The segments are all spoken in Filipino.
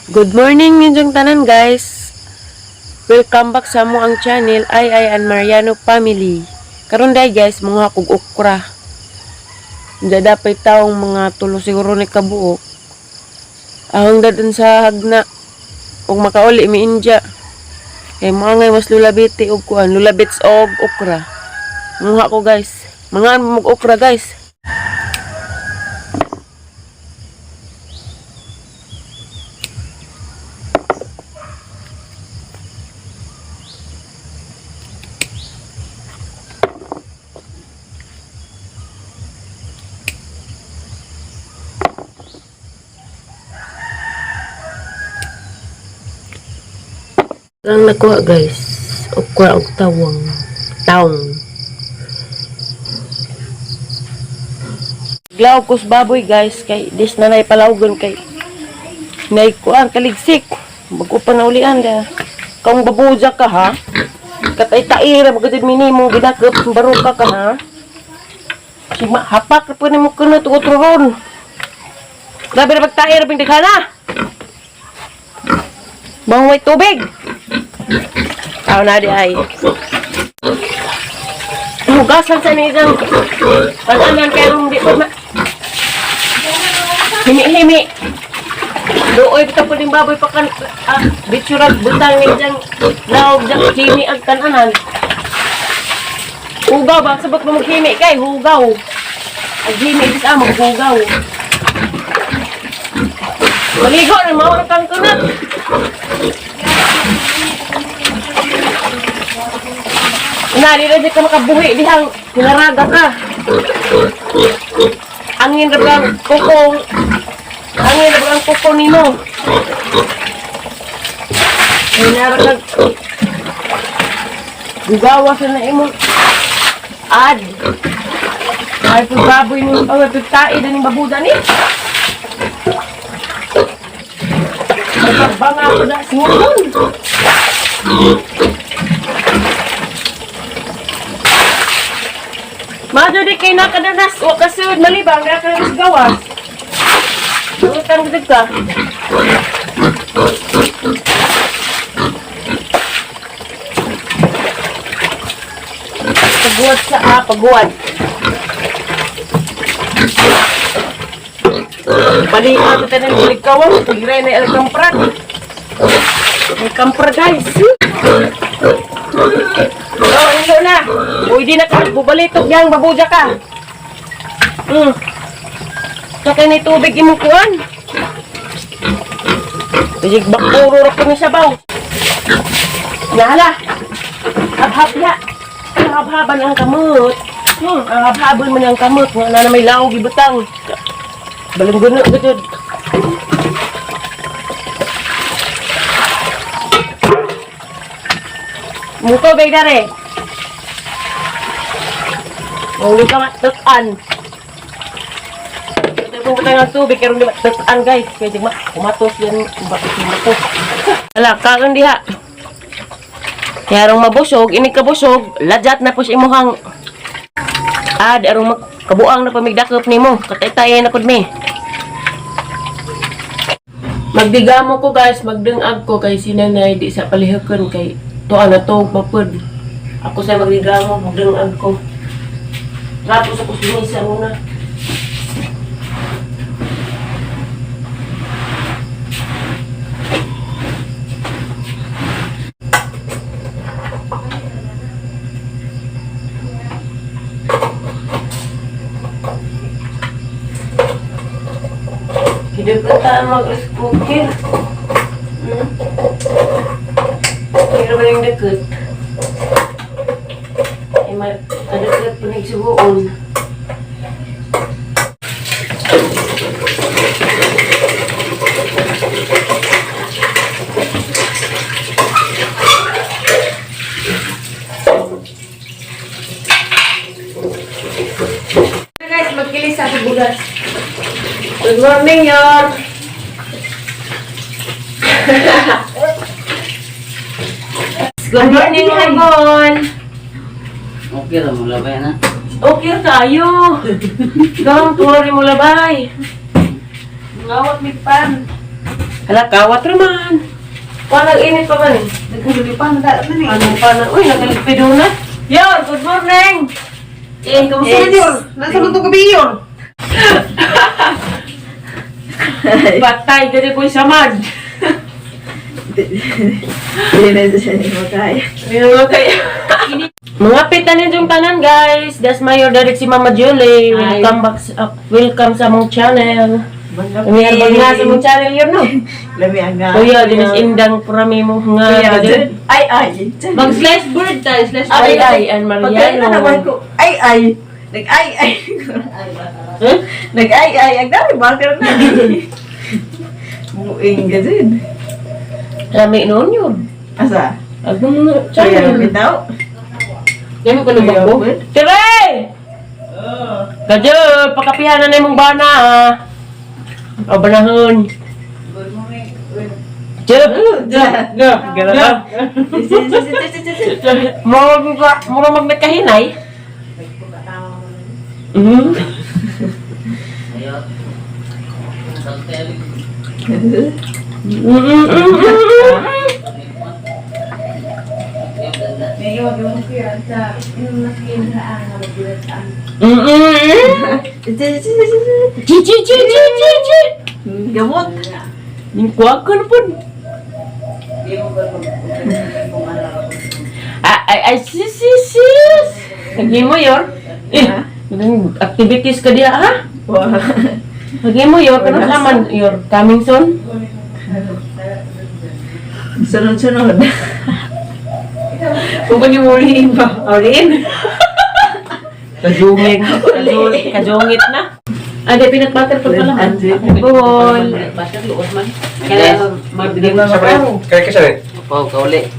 Good morning ninyong tanan guys. Welcome back sa mo ang channel Ay and Mariano Family. Karon day guys, mga kog okra. Hindi dapat taong mga tulo siguro ni kabuok. Ahong dadun sa hagna ug makauli mi India. Kay mga ngay mas lulabiti og kuan, lulabits og okra. Mga ko guys. Mga mag okra guys. Lang nakuha guys, okra og tawang. Glaw kus baboy guys, kay dis na nay palawgon kay nay kuan kaligsik. Bago pa naulian da. Kung babuja ka ha. Katay taira magud minimo gidakop baruka ka ha. Si hapak pa nimo kuno tugon. Grabe na pagtaira ping daghana. Bangway tubig. Tao na di ay. Hugasan sa nidang pag-anan kaya hindi po na. Himi-himi. Dooy ka po din baboy pa kan. Bitsurag butang nidang laog dyan himi ang kananan. Hugaw ba? Sabot mo maghimi kay hugaw. Ang himi is maghugaw. Maligo na mawala kang kunat. Nari na di ka makabuhi dihang pinaraga ka. Angin na bang kukong. Angin na bang kukong nino. Pinaraga. Gugawa sa na imo. Ad. Ay baboy ni. Oh, pagkain na ni babuda ni. Banga ako na sinulon. Mado di kay nakadanas o kasunod malibang nakadanas gawas. Utang gud ka. Paguwad sa paguwad. Balikan kita ng ligkawan, tigray na ang kampra. May kampra guys. Oh, hindi na. Uy, di na ka. Bubalitok yang babuja ka. Saka na tubig imong kuhan. Tijig bakuro ra po ni sabaw. Nala. Habhab na. Habhaban ang kamot. Habhaban man ang kamot. Nga na may laog ibutang. Balungguno gud. Muko bay dare. Uli ka matukan. Ito po tayo ng tubig karon di matukan guys. Kaya di kumatos yan bakit kumatos. Ala karon diha. Kaya arong mabusog, ini kabusog, lajat na po sa imuhang arong kabuang na pamigdakop nimo. Katay-tayan na pud mi. Magdigamo ko guys, magdungag ko kay sinanay di sa palihakon kay tuwa na to mapud. Ako sa magdigamo, magdungag ko. Tapos ako sinisa muna. Hindi pa tayo mag-rice cooker. Pero ba yung deket? Ay, madeket po na isubuon. Guys, magkilis sa bugas. Good morning, Yor. Good morning, Hamon. Okay ra mo labay na. Okay tayo. Gang, tuwa rin mo labay. Ngawat mi pan. Hala, kawat naman. Parang init pa ba rin? Nagkulipan na ni. Ano pa na? Uy, nagalipido na. Yor, good morning! Kamusta na yun? Nasa luto gabi yun? Patay, gani ko'y samad. Hindi na siya makaya. Mga pitanin yung tanan, guys. Das Mayor Direct si Mama Julie. Welcome back welcome sa mong channel. Umiarbag nga sa mong channel yun, no? Lami ang nga. Kuya, dinas indang prami mo nga. Kuya, ay. Mag-slice bird tayo, slice Ay, bird. Ay, and Pagkain na naman Mariano. ko. Ay. Nag-ay. Huh? Nag-ay. Ang dami, bakit na? Muing ka din. Rami noon yun. Asa? Agong Kuya, channel. bitaw? Kami ko nung bako. Tire! Kadyo, pakapihan na mong bana, ah. O, banahon. Jep! Mura magmekahinay. Ayo. Saltel. Gamot. Yung kuwag ka na po. Ay, sis. Lagi mo yor. Activities ka diya, ha? Lagi mo yor. Kanong saman yor? Coming soon? Sunod-sunod. Kung ka uliin ba? Uliin? Kajungit. Kajungit na. Ada peanut butter pa pala. Buhol. Butter luos man. Kaya mabili mo sa paro. Kaya kasi rin. Pau kauli.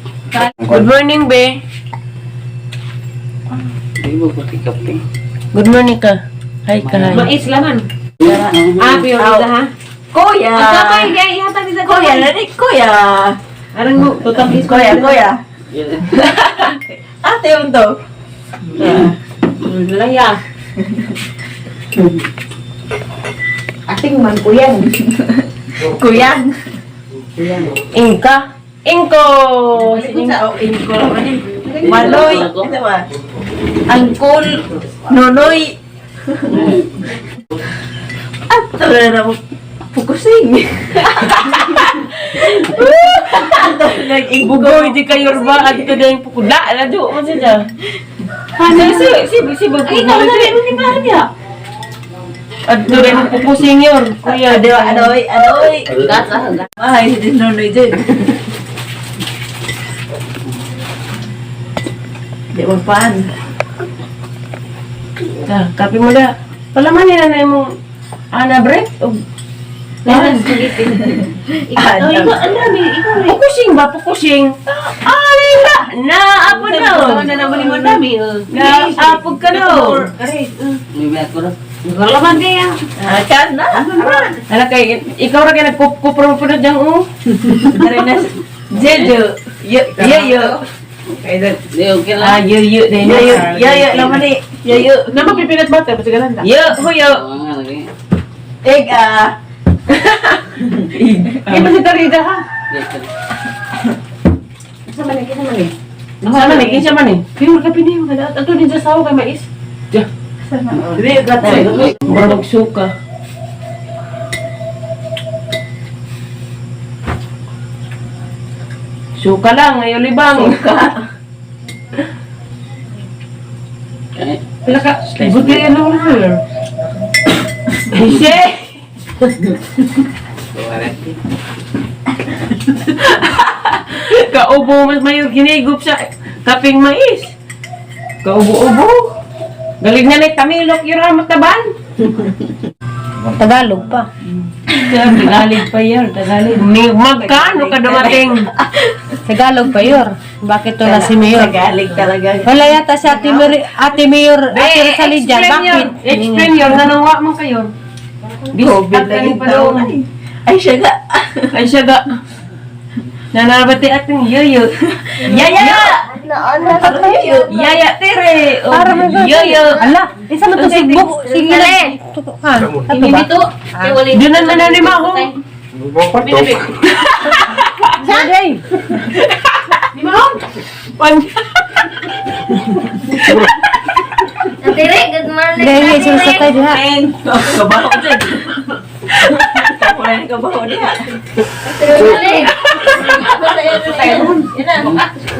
Good morning, be. Di mo ko kape. Good morning ka. Hi ka. Mais laman. Pure ka ha? Kuya! Kuya, narik kuya! Arang mo, tutang is Kuya! Ate yung to. Nalaya. Ating man kuyang. Kuyang. Ingka. Ingko. Inko. Maloy. Ito ba? Angkol. Nonoy. At talaga na pukusing. Bugoy di kayo ba? At ito na yung pukula. Radyo mo siya. Si Ay, ikaw na rin ni Maria. At ito na yung pupusing yun. Kuya, di ba? Anoy. Ay, hindi nonoy din. Di mo pan. Kapi mo na. Palaman nila na yung ana bread. Lahan. Pukusing ba? Pukusing? Na, apo na. Apog ka na. May mayat ko na. Kan na. Ala kay, ikaw ra kay nagkupro po na dyan, oh. Jejo. Yo. Di okay lang. Yo, din. Yo, laman ni. Yo. Nama pipinat butter, pati ka lang. Yo, huyo. Oo nga lagi. Egg Iba si Tarida, ha? Sama ni, kinsa man eh. Piyur ka pini, ato din sa sawo kay mais. Diya. Dili gatay. Mura magsuka. Suka lang, ngayon libang. Kaya, Pila ka, buti yan ako na sir. Ishe! Kaubo mas mayor ginigup sa kaping mais. Kaubo-ubo. Galing na na tamilok yung ramat taban. Tagalog pa. Tagalog pa yun, Tagalog. Magkano ka dumating? Tagalog pa yun. Bakit to na si Mayor? Galing talaga. Wala yata si Ate Mayor, Ate Rosalija. Bakit? Explain yun, nanangwa man kayo. COVID lagi daw. Ay, siya ga. Ay siya ga. Nanabati ating yoyo. Yaya! Yaya tere. Para may Yoyo. Ala, isa mo to si Buk. Sige na. Tutukan. hindi dito. Doon na nananima ako. Binibig. Saday. Di mo? Natiri, good morning. Dahil isa sa tayo diha. Kabaho dyan. Wala na kabaho diha. Natiri.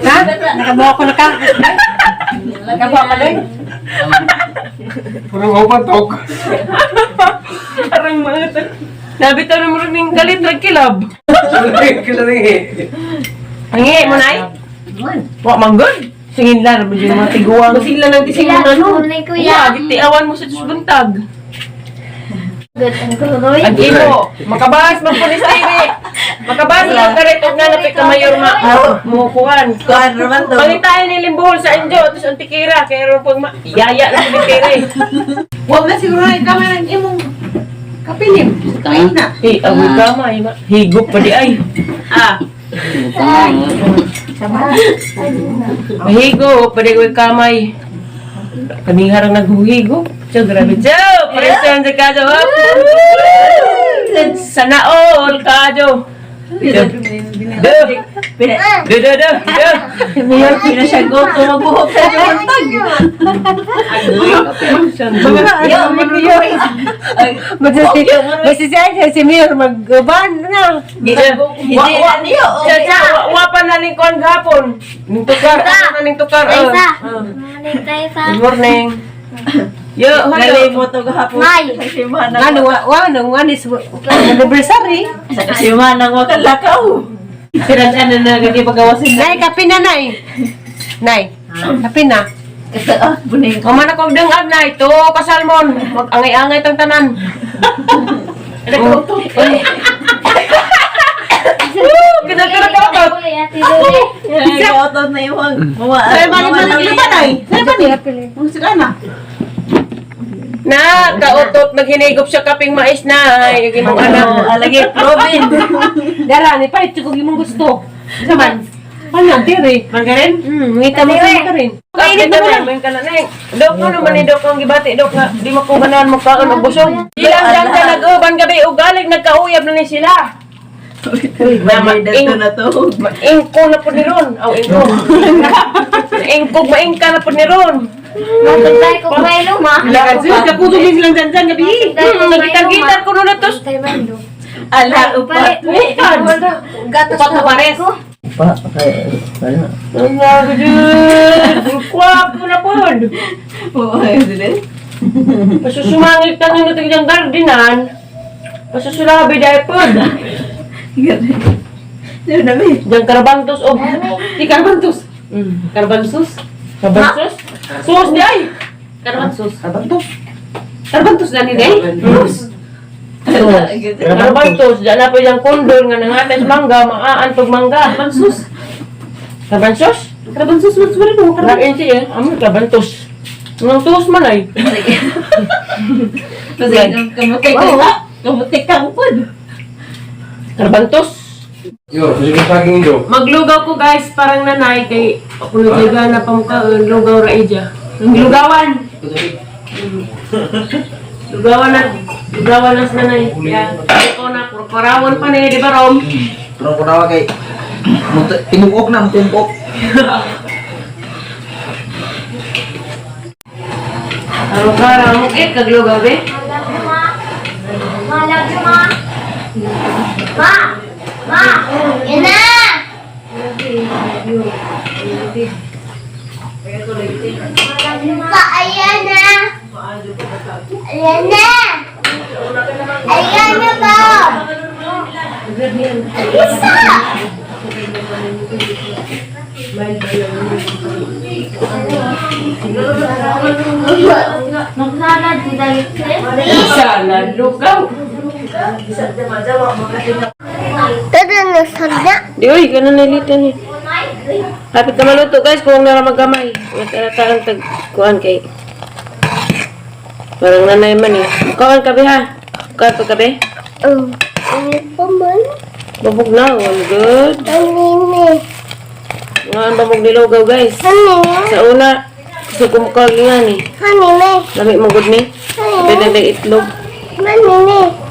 Ha? Nakabawa ko na ka. Nakabawa ka din. Parang upatok. Parang mga nabitaw na mo rin yung galit na kilab. Hangi mo na Wa manggod. Singin lang, yung mga tiguang. Sila lang tising Sila, ng ano. tunay ko Yeah, yan. gitiawan mo sa buntag. Good ang kuloy. Ang imo, makabahas man po ni Stevie. Makabahas man ka rin, huwag na napit ka mayor mukuhan. Kuhan naman to. Pangitayan ni Limbuhol sa inyo, tapos ang tikira, kaya rin pag yaya na sa tikira eh. Huwag na siguro na ikaw ng imong kapilim. Kain na. Eh, amoy kamay, higop pa di ay. Mahigo, pwede ko kamay. Kaming harang naghuhigo. So, grabe. So, presyon sa kajo. Sana all kajo. Mayor, pinasyagot ko mabuhok sa juntag. Basta siya si Mayor magban na. Hindi na niyo. Wapa na ning kon gapon. Ning tukar, ano ning tukar? Isa. Good Morning tayo sa... morning. Yo, Gali hello. mo to gahapon. Nay. Kasi manang Ano one is anniversary. kasi manang wakalakaw. Sira-sira na gagi pagawasin. Nay kape na nay. Nay. Kape na. Ito buning. O man ako dengag na ito, kasalmon. Mag-angay-angay tang tanan. Gina-gina ka ba? Ikaw to na yung mga. Say bali man ang ay. Say bali. Kung sila na. Na, kautot, naghinigop siya kaping mais na. Ay, yung imong anak. Alagi Robin. Dara ni pa ito kung imong gusto. Saman. Ano dire? Margarin? Ngita mo ka rin. Kainit na lang. May kalanay. Dok, ano man ni Dok ang gibati, Dok, nga di makubanan mo kaon og busog. Ilang dyan ka nag-uban gabi, ugalig nagkauyab na ni sila. May dito na to. Maingko na po ni Ron. Aw, ingko. Maingka na po ni Ron. Matod tayo kung may luma. Kaputog din silang dyan gabi. Nagkitar-gitar ko nun na tos. Tayo may luma. Ala upat. Gatos Upat na pares. ko. Pa, wala. Ang nagdud. Kwapo na po. Oo, ayun. Pasusumangit ka nyo natin yung gardinan. Pasusulabi dahil po. Sino na may? Diyan karabantos o. Di karabantos. Karabansos? Karabansos? Sus di ay. Karabansos. Karabantos. Karabantos na ni day? Karabantos. Diyan na po yung kundol nga nangates mangga. Maaantog mangga. Karabansos. Karabansos? Karabansos mas wala mo. Karabansos eh. Amoy karabantos. Nang tuos man ay. Kasi kamutik ka. Kamutik kang pod. Karabantos. Yo, sige saging do. Maglugaw ko guys, parang nanay kay ako naglaga na pamukha lugaw ra ija. Lugawan. Lugawan na sa nanay. Kaya ito na parawan pa ni di ba Rom? Pero ko nawa kay tinuok na tinuok. Araw-araw mo kaglugaw be. Ma, love you, ma. Ma! Ma! Yan na! Pa, ayan na! Ayan na! Ayan na ba? Isa! Maglalad di dahil Sana lugaw. Tada na sada. Di oy, ganun nilitan ni. Hapit na maluto guys, kung nara magamay. Natarang tag kuan kay. Parang nanay man eh. Kuan ka be ha. Kuan pa ka be. Oh, ano pa man? Babog na, all good. Anime. Nga babog nilugaw guys. Anime. Sa una, gusto ko mukha nga ni. Anime. Lami magod ni. Pwede na itlog. Anime.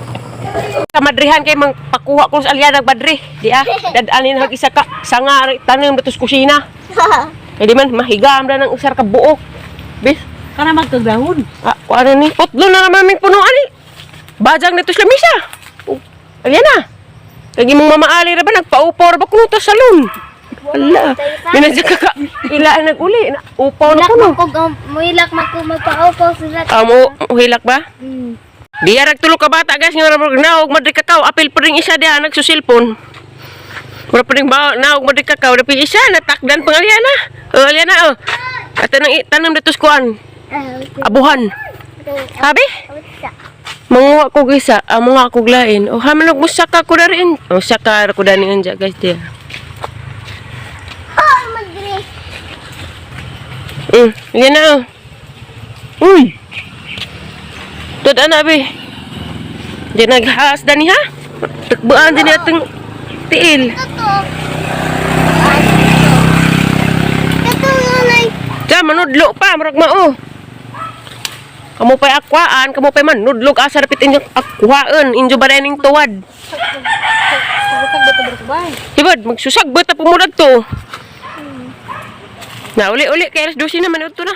Kamadrihan kay mang pakuha ko sa alyanag badri. Di dadanin hag isa ka sanga tanem datos kusina. Eh di man mahigam na ng usar ka buok. Bis, Kana magkagdahon. ano ni? Putlo na naman may punuan ni. Bajang nito sa lamisa. Alyana. Kagi mong mamaali ra ba nagpa-upaw ra ba kuno ta salon. Hala. Binadya ka ilaan nag-uli. Upaw na Hilak kuno. muilak magpaupaw sila. Amo hilak ba? Di arag tulo ka bata guys nga naog madri kakao apil pa ring isa diha nagsusilpon. Wala pa ring ba naog madri kakao dapi isa natakdan pangalyan na. Alyan na Ato nang tanam datos kuan. Abuhan. Sabi? Manguha ko gisa, mga ko glain. O haman og musaka ko na rin. O saka ko dani anja guys dia. Oh, madre. Yan na. Uy. Tut ana be. Di naghas dani ha. Takbaan din atong tiil. Ito yun. Ja manudlo pa murag mao. Kamu pa'y akwaan, kamu pa'y manudlog asar pit inyo akwaan, inyo barening tuwad. Hibad, magsusagbat na pumulag to. Na, uli, kaya alas 12 naman ito na.